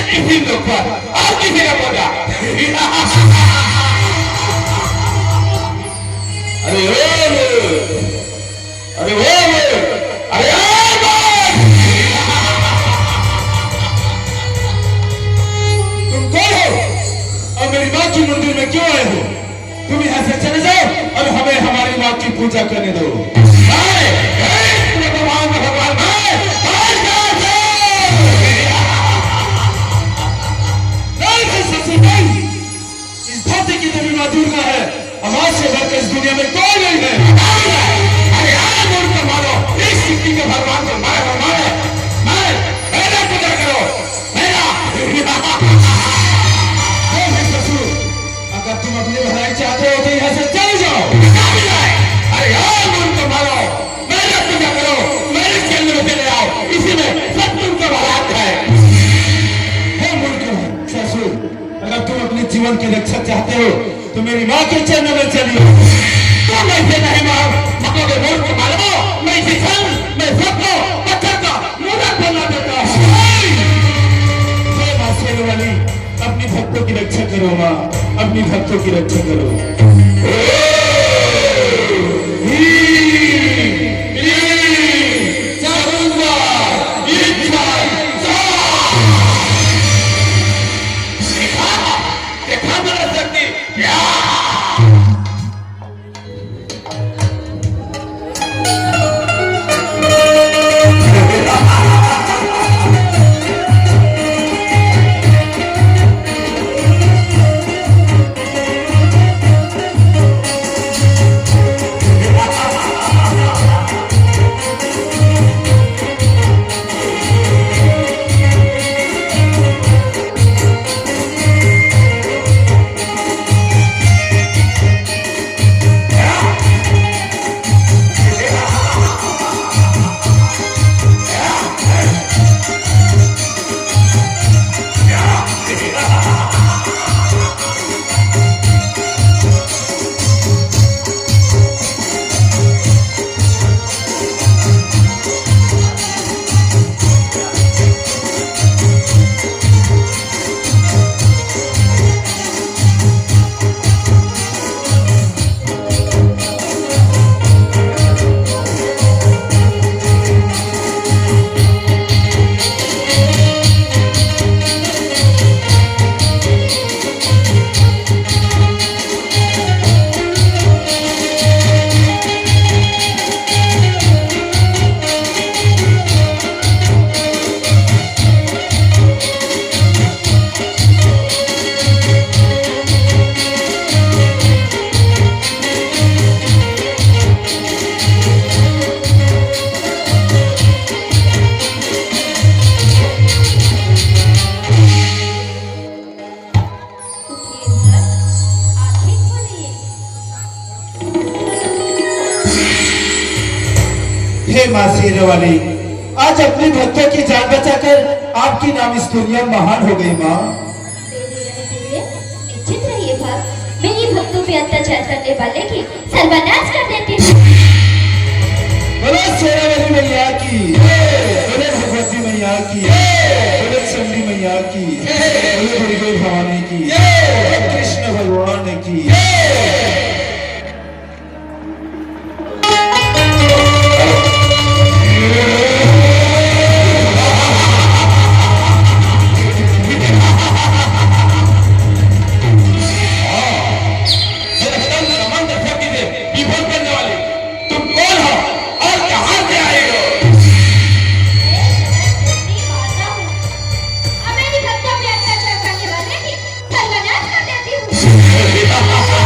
इसी लोग पर और किसी का बोला। अरे अरे अरे तुम कौन हो और मेरी माँ की मंदिर में क्यों आए हो? तुम यहाँ से चले जाओ और हमें हमारी माँ की पूजा करने दो। इस धरती की देवी माँ दुर्गा है, हमारे से बढ़कर इस दुनिया में कोई नहीं है। अरे यार मूर्ख मारो, इस सिद्धि के भगवान को मारो मेरा पूजा करो मेरा। ससुर, अगर तुम अपनी भलाई चाहते हो तो यहाँ से चले जाओ। अरे यार मूर्ख मारो, मेरा पूजा करो, मेरे केंद्र में चले आओ, इसी में सब तुमको भला है। मूर्ख ससुर, अगर तुम अपने जीवन की रक्षा चाहते हो तो मेरी माँ के चरणों में चलिए। तुम ऐसे नहीं मारोगे मूर्ख मारो, मैं मैं सबको पत्थर का मूर्ख बना देता हूँ। माँ शेर वाली, अपनी भक्तों की रक्षा करो माँ, अपनी भक्तों की रक्षा करो। हे माँ शेर वाली, आज अपने भक्तों की जान बचाकर आपकी नाम इस दुनिया में महान हो गई माँ। मेरी भक्तों पे अत्याचार करने वाले की सर्वनाश कर देती हूँ। बोलो शेरावाली मैया की, बोलो भगवती मैया की, बोलो चंडी मैया की, बोलो दुर्गा भवानी की, बोलो कृष्ण भगवान की। सर्वनाश कर देती हूँ।